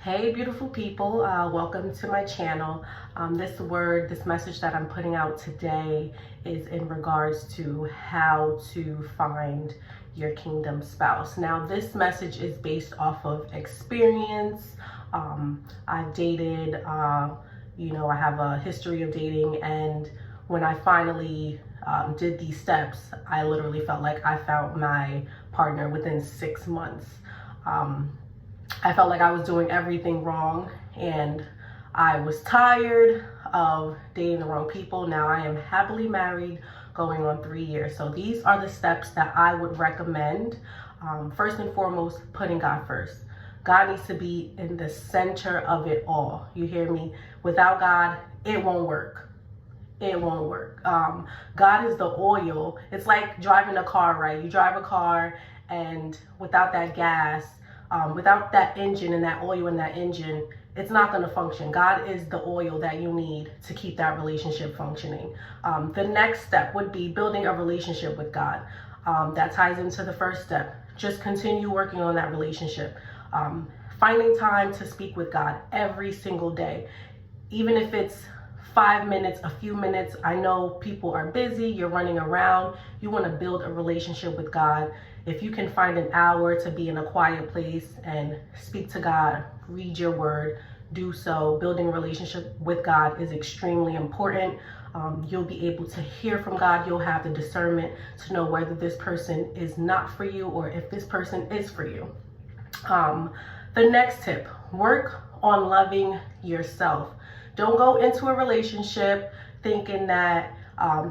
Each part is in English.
Hey beautiful people, welcome to my channel. This message that I'm putting out today is in regards to how to find your kingdom spouse. Now this message is based off of experience. I've dated, I have a history of dating, and when I finally did these steps, I literally felt like I found my partner within 6 months. I felt like I was doing everything wrong, and I was tired of dating the wrong people. Now I am happily married, going on 3 years. So these are the steps that I would recommend. First and foremost, putting God first. God needs to be in the center of it all. You hear me? Without God, it won't work. It won't work. God is the oil. It's like driving a car, right? You drive a car, and without that gas, without that engine and that oil in that engine, it's not going to function. God is the oil that you need to keep that relationship functioning. The next step would be building a relationship with God. That ties into the first step. Just continue working on that relationship. Finding time to speak with God every single day. Even if it's 5 minutes, a few minutes. I know people are busy, you're running around. You want to build a relationship with God. If you can find an hour to be in a quiet place and speak to God, read your word, do so. Building a relationship with God is extremely important. You'll be able to hear from God. You'll have the discernment to know whether this person is not for you or if this person is for you. The next tip, work on loving yourself. Don't go into a relationship thinking that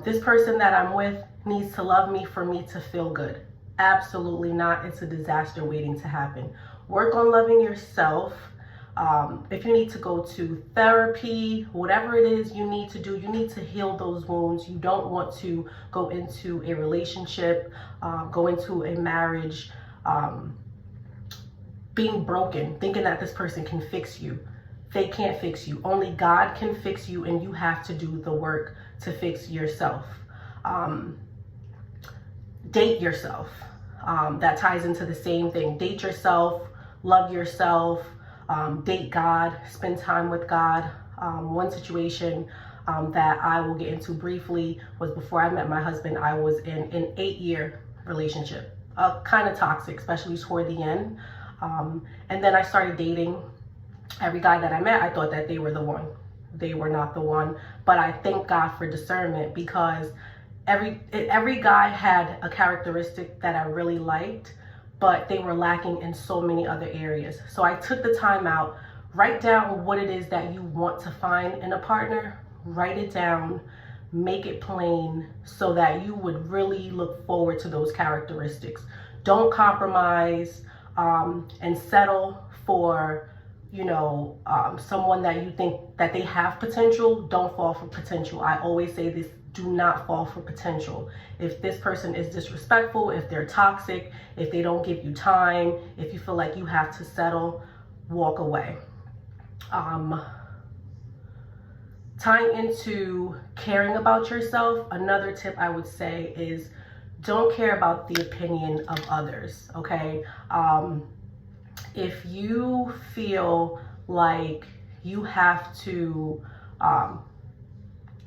this person that I'm with needs to love me for me to feel good. Absolutely not. It's a disaster waiting to happen. Work on loving yourself. If you need to go to therapy, whatever it is you need to do, you need to heal those wounds. You don't want to go into a relationship, go into a marriage, being broken, thinking that this person can fix you. They can't fix you. Only God can fix you, and you have to do the work to fix yourself. Date yourself. That ties into the same thing. Date yourself, love yourself, date God, spend time with God. One situation that I will get into briefly was before I met my husband. I was in an 8-year relationship, kind of toxic, especially toward the end. And then I started dating. Every guy that I met, I thought that they were the one. They were not the one. But I thank God for discernment, because every guy had a characteristic that I really liked, but they were lacking in so many other areas. So I took the time out, write down what it is that you want to find in a partner, write it down, make it plain so that you would really look forward to those characteristics. Don't compromise and settle for someone that you think that they have potential. Don't fall for potential. I always say this, do not fall for potential. If this person is disrespectful, if they're toxic, if they don't give you time, if you feel like you have to settle, walk away. Tying into caring about yourself, another tip I would say is don't care about the opinion of others, okay? If you feel like you have to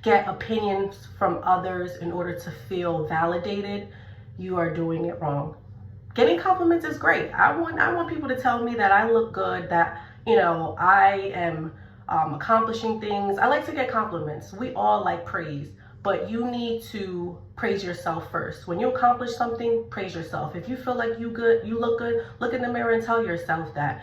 get opinions from others in order to feel validated, you are doing it wrong. Getting compliments is great. I want people to tell me that I look good, that I am accomplishing things. I like to get compliments. We all like praise, but you need to praise yourself first. When you accomplish something, praise yourself. If you feel like you look good, look in the mirror and tell yourself that.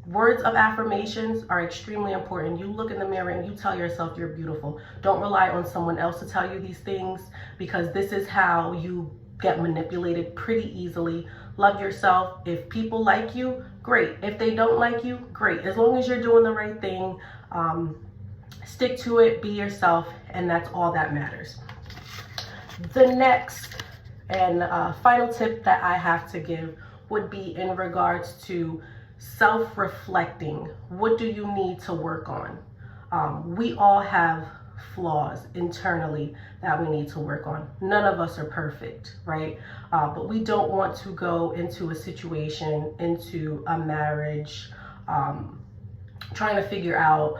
Words of affirmations are extremely important. You look in the mirror and you tell yourself you're beautiful. Don't rely on someone else to tell you these things, because this is how you get manipulated pretty easily. Love yourself. If people like you, great. If they don't like you, great. As long as you're doing the right thing, stick to it, be yourself, and that's all that matters. The next and final tip that I have to give would be in regards to self-reflecting. What do you need to work on? We all have flaws internally that we need to work on. None of us are perfect, right? But we don't want to go into a situation, into a marriage, trying to figure out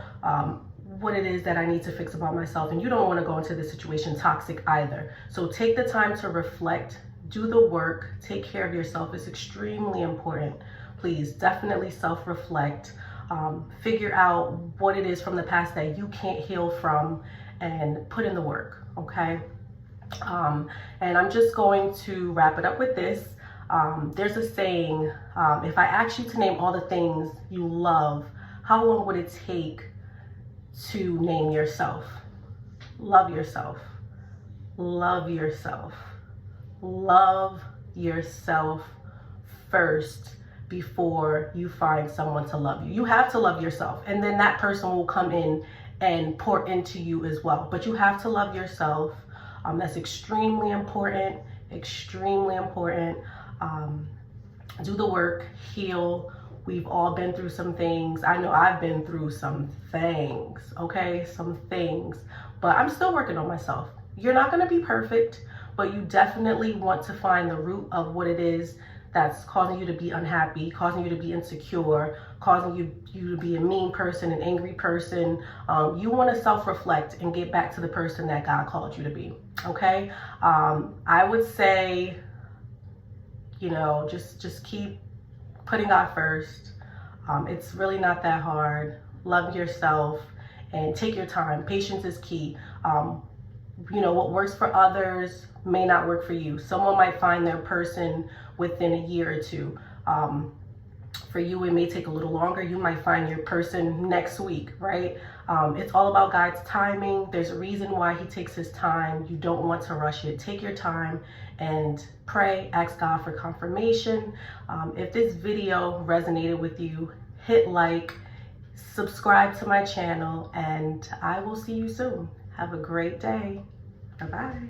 what it is that I need to fix about myself. And you don't want to go into this situation toxic either. So take the time to reflect, do the work, take care of yourself. It's extremely important. Please definitely self-reflect. Figure out what it is from the past that you can't heal from, and put in the work, okay? And I'm just going to wrap it up with this. There's a saying, if I asked you to name all the things you love, how long would it take to name yourself? Love yourself. Love yourself. Love yourself first before you find someone to love you. You have to love yourself, and then that person will come in and pour into you as well. But you have to love yourself. That's extremely important, extremely important. Do the work, heal. We've all been through some things. I know I've been through some things, okay? Some things, but I'm still working on myself. You're not gonna be perfect, but you definitely want to find the root of what it is that's causing you to be unhappy, causing you to be insecure, causing you to be a mean person, an angry person. You want to self-reflect and get back to the person that God called you to be, okay? I would say, you know, just keep putting God first. It's really not that hard. Love yourself and take your time. Patience is key. You know, what works for others may not work for you. Someone might find their person within a year or two. For you, it may take a little longer. You might find your person next week, right? It's all about God's timing. There's a reason why he takes his time. You don't want to rush it. Take your time and pray, ask God for confirmation. If this video resonated with you, hit like, subscribe to my channel, and I will see you soon. Have a great day. Bye-bye.